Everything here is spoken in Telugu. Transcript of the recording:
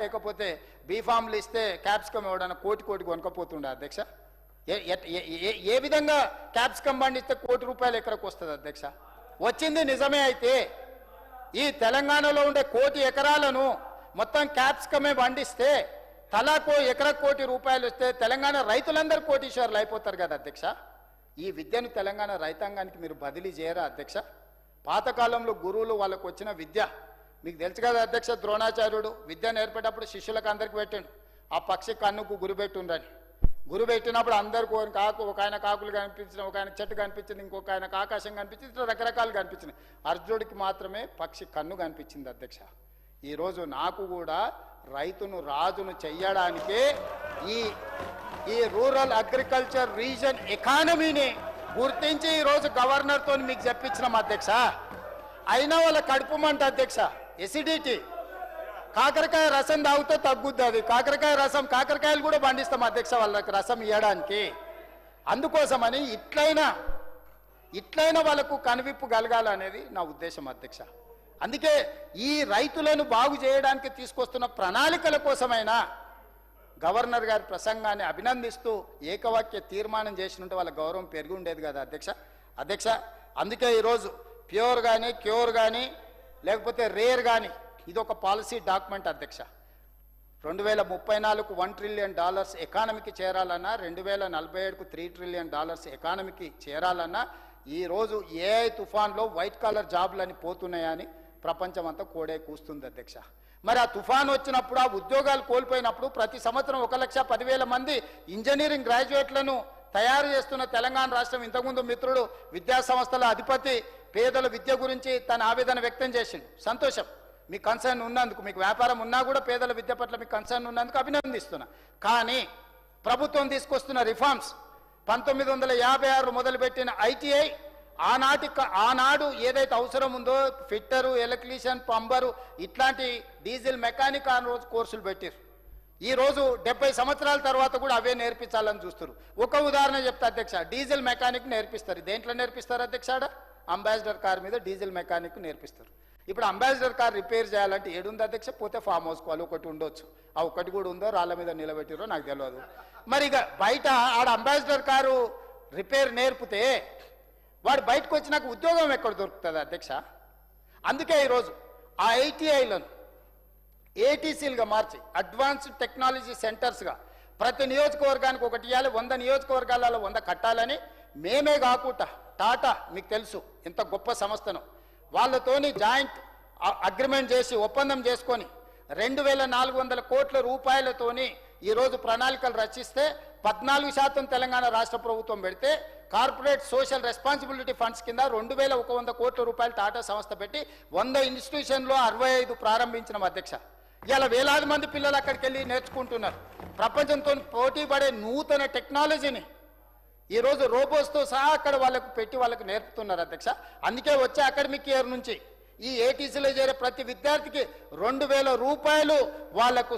లేకపోతే బీఫామ్లు ఇస్తే క్యాప్సికమ్ ఎవడన్నా కోటి కొనుక్కపోతుండే అధ్యక్ష. ఏ విధంగా క్యాప్సికమ్ పండిస్తే ₹1 ఎకరకు వస్తుంది అధ్యక్ష? వచ్చింది నిజమే అయితే ఈ తెలంగాణలో ఉండే 1 కోటి ఎకరాలను మొత్తం క్యాప్సికమే పండిస్తే తలాకో ఎకరకు ₹1 వస్తే తెలంగాణ రైతులందరూ కోటీశ్వర్లు అయిపోతారు కదా అధ్యక్ష. ఈ విద్యను తెలంగాణ రైతాంగానికి మీరు బదిలీ చేయరా అధ్యక్ష? పాతకాలంలో గురువులు వాళ్ళకు వచ్చిన విద్య మీకు తెలుసు కదా అధ్యక్ష. ద్రోణాచార్యుడు విద్య నేర్పేటప్పుడు శిష్యులకు అందరికి పెట్టండు, ఆ పక్షి కన్నుకు గురిపెట్టుండని. గురిపెట్టినప్పుడు అందరికీ ఒక ఆయన కాకులు కనిపించిన, ఒక ఆయన చెట్టు కనిపించింది, ఇంకొక ఆయనకు ఆకాశం కనిపించింది, ఇట్లా రకరకాలు కనిపించినాయి. అర్జునుడికి మాత్రమే పక్షి కన్ను కనిపించింది అధ్యక్ష. ఈరోజు నాకు కూడా రైతును రాజును చెయ్యడానికే ఈ రూరల్ అగ్రికల్చర్ రీజన్ ఎకానమీని గుర్తించి ఈరోజు గవర్నర్తో మీకు చెప్పించినాం అధ్యక్ష. అయినా వాళ్ళ కడుపు మంట అధ్యక్ష, ఎసిడిటీ. కాకరకాయ రసం తాగితే తగ్గుద్ది అది. కాకరకాయలు కూడా పండిస్తాం అధ్యక్ష వాళ్ళకి రసం ఇవ్వడానికి. అందుకోసమని ఇట్లైనా వాళ్ళకు కనువిప్పు కలగాలనేది నా ఉద్దేశం అధ్యక్ష. అందుకే ఈ రైతులను బాగు చేయడానికి తీసుకొస్తున్న ప్రణాళికల కోసమైనా గవర్నర్ గారి ప్రసంగాన్ని అభినందిస్తూ ఏకవాక్య తీర్మానం చేసినట్టు వాళ్ళ గౌరవం పెరిగి ఉండేది కదా అధ్యక్ష. అందుకే ఈరోజు ప్యూర్ కానీ క్యూర్ కానీ లేకపోతే రేర్ కానీ ఇది ఒక పాలసీ డాక్యుమెంట్ అధ్యక్ష. 2034కు $1 ట్రిలియన్ ఎకానమీకి చేరాలన్నా, 2047కు $3 ట్రిలియన్ ఎకానమీకి చేరాలన్నా ఈరోజు ఏఐ తుఫాన్లో వైట్ కాలర్ జాబులని పోతున్నాయని ప్రపంచం అంతా కోడే కూస్తుంది అధ్యక్ష. మరి ఆ తుఫాన్ వచ్చినప్పుడు, ఆ ఉద్యోగాలు కోల్పోయినప్పుడు ప్రతి సంవత్సరం 1,10,000 మంది ఇంజనీరింగ్ గ్రాడ్యుయేట్లను తయారు చేస్తున్న తెలంగాణ రాష్ట్రం, ఇంతకుముందు మిత్రుడు విద్యా సంస్థల అధిపతి పేదల విద్య గురించి తన ఆవేదన వ్యక్తం చేసిండు. సంతోషం, మీకు కన్సర్న్ ఉన్నందుకు. మీకు వ్యాపారం ఉన్నా కూడా పేదల విద్య పట్ల మీకు కన్సర్న్ ఉన్నందుకు అభినందిస్తున్నా. కానీ ప్రభుత్వం తీసుకొస్తున్న రిఫార్మ్స్ 1956 మొదలుపెట్టిన ఐటీఐ ఆనాడు ఏదైతే అవసరం ఉందో ఫిట్టరు, ఎలక్ట్రీషియన్, పంబరు ఇట్లాంటి డీజిల్ మెకానిక్ ఆ రోజు కోర్సులు పెట్టారు. ఈరోజు 70 సంవత్సరాల తర్వాత కూడా అవే నేర్పించాలని చూస్తారు. ఒక ఉదాహరణ చెప్తా అధ్యక్ష, డీజిల్ మెకానిక్ నేర్పిస్తారు. దేంట్లో నేర్పిస్తారు అధ్యక్ష? అంబాసిడర్ కార్ మీద డీజిల్ మెకానిక్ నేర్పిస్తారు. ఇప్పుడు అంబాసిడర్ కార్ రిపేర్ చేయాలంటే ఏడుంది అధ్యక్ష? పోతే ఫామ్ హౌస్ కావాలి, ఒకటి ఉండొచ్చు. ఆ ఒకటి కూడా ఉందో రాళ్ళ మీద నిలబెట్టిరో నాకు తెలియదు. మరి ఇక బయట ఆడ అంబాసిడర్ కారు రిపేర్ నేర్పితే వాడు బయటకు వచ్చినాక ఉద్యోగం ఎక్కడ దొరుకుతుంది అధ్యక్ష? అందుకే ఈరోజు ఆ ఐటీఐలను ఏటీసీలుగా మార్చి అడ్వాన్స్డ్ టెక్నాలజీ సెంటర్స్గా ప్రతి నియోజకవర్గానికి ఒకటి ఇవ్వాలి. 100 నియోజకవర్గాలలో 100 కట్టాలని మేమే కాకుండా టాటా మీకు తెలుసు ఎంత గొప్ప సంస్థను, వాళ్ళతోని జాయింట్ అగ్రిమెంట్ చేసి ఒప్పందం చేసుకొని 2,400 కోట్ల రూపాయలతోని ఈరోజు ప్రణాళికలు రచిస్తే 14% తెలంగాణ రాష్ట్ర ప్రభుత్వం పెడితే కార్పొరేట్ సోషల్ రెస్పాన్సిబిలిటీ ఫండ్స్ కింద 2,100 కోట్ల రూపాయలు టాటా సంస్థ పెట్టి 100 ఇన్స్టిట్యూషన్లో 65 ప్రారంభించిన అధ్యక్ష. ఇలా వేలాది మంది పిల్లలు అక్కడికి వెళ్ళి నేర్చుకుంటున్నారు. ప్రపంచంతో పోటీ పడే నూతన టెక్నాలజీని ఈరోజు రోబోస్తో సహా అక్కడ వాళ్ళకు నేర్పుతున్నారు అధ్యక్ష. అందుకే వచ్చే అకాడమిక్ ఇయర్ నుంచి ఈ ఏటీసీలో చేరే ప్రతి విద్యార్థికి ₹2,000 వాళ్ళకు